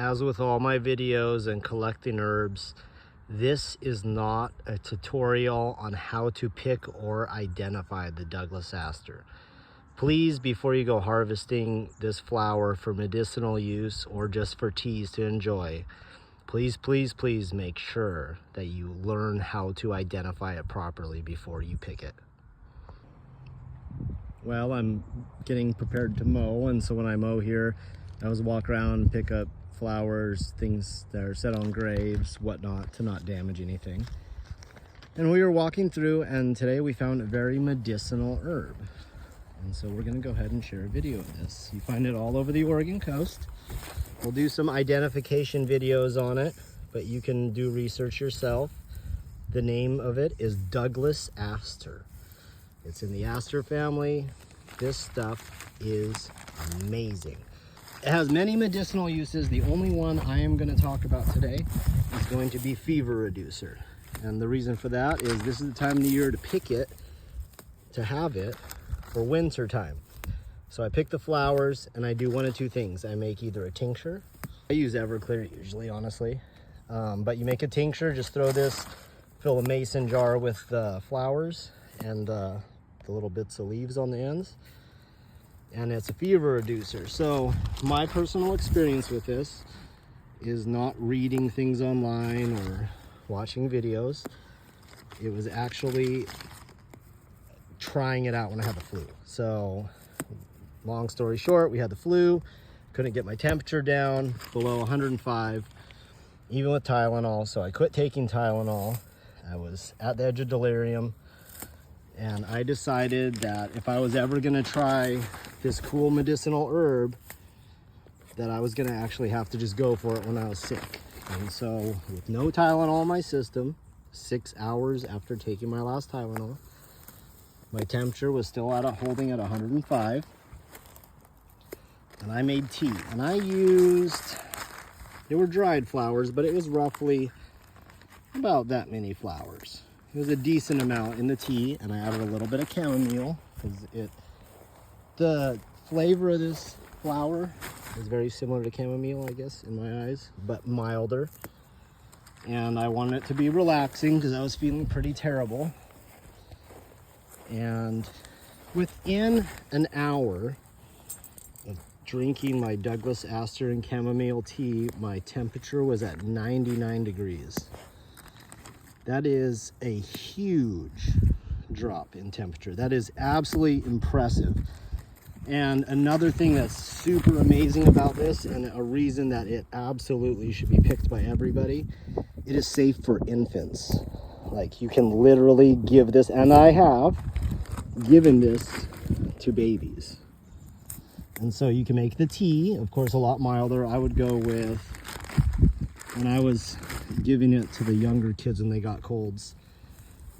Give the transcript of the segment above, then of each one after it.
As with all my videos and collecting herbs, this is not a tutorial on how to pick or identify the Douglas Aster. Please, before you go harvesting this flower for medicinal use or just for teas to enjoy, please, please, please make sure that you learn how to identify it properly before you pick it. Well, I'm getting prepared to mow, and so when I mow here, I always walk around and pick up flowers, things that are set on graves, whatnot, to not damage anything. And we were walking through, and today we found a very medicinal herb. And so we're gonna go ahead and share a video of this. You find it all over the Oregon coast. We'll do some identification videos on it, but you can do research yourself. The name of it is Douglas Aster. It's in the Aster family. This stuff is amazing. It has many medicinal uses. The only one I am going to talk about today is going to be Fever Reducer. And the reason for that is this is the time of the year to pick it, to have it for winter time. So I pick the flowers and I do one of two things. I make either a tincture. I use Everclear usually, honestly. But you make a tincture, just throw this, fill a mason jar with the flowers and the little bits of leaves on the ends. And it's a fever reducer. So my personal experience with this is not reading things online or watching videos. It was actually trying it out when I had the flu. So long story short, we had the flu, couldn't get my temperature down below 105, even with Tylenol. So I quit taking Tylenol. I was at the edge of delirium. And I decided that if I was ever gonna try this cool medicinal herb, that I was gonna actually have to just go for it when I was sick. And so with no Tylenol in my system, 6 hours after taking my last Tylenol, my temperature was still holding at 105. And I made tea. And I used, they were dried flowers, but it was roughly about that many flowers. It was a decent amount in the tea, and I added a little bit of chamomile because the flavor of this flower is very similar to chamomile, I guess, in my eyes, but milder. And I wanted it to be relaxing because I was feeling pretty terrible. And within an hour of drinking my Douglas Aster and chamomile tea, my temperature was at 99 degrees. That is a huge drop in temperature. That is absolutely impressive. And another thing that's super amazing about this, and a reason that it absolutely should be picked by everybody, it is safe for infants. Like, you can literally give this, and I have given this to babies. And so you can make the tea, of course, a lot milder. I would go with, when I was giving it to the younger kids when they got colds,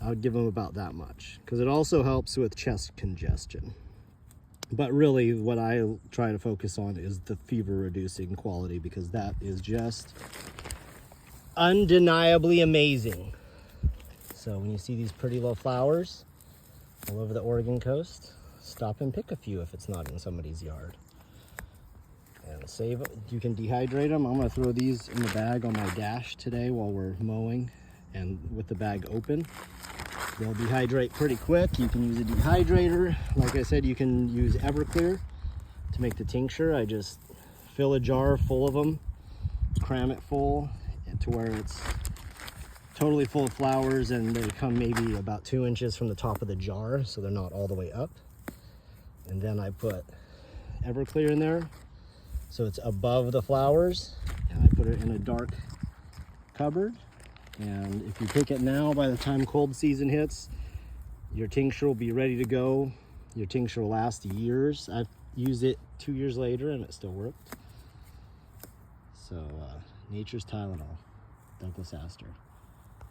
I would give them about that much, because it also helps with chest congestion. But really what I try to focus on is the fever reducing quality, because that is just undeniably amazing. So when you see these pretty little flowers all over the Oregon coast, stop and pick a few if it's not in somebody's yard. And save, you can dehydrate them. I'm gonna throw these in the bag on my dash today while we're mowing, and with the bag open. They'll dehydrate pretty quick. You can use a dehydrator. Like I said, you can use Everclear to make the tincture. I just fill a jar full of them, cram it full to where it's totally full of flowers, and they come maybe about 2 inches from the top of the jar, so they're not all the way up. And then I put Everclear in there, so it's above the flowers, and I put it in a dark cupboard. And if you pick it now, by the time cold season hits, your tincture will be ready to go. Your tincture will last years. I've used it 2 years later and it still worked. So nature's Tylenol, Douglas Aster.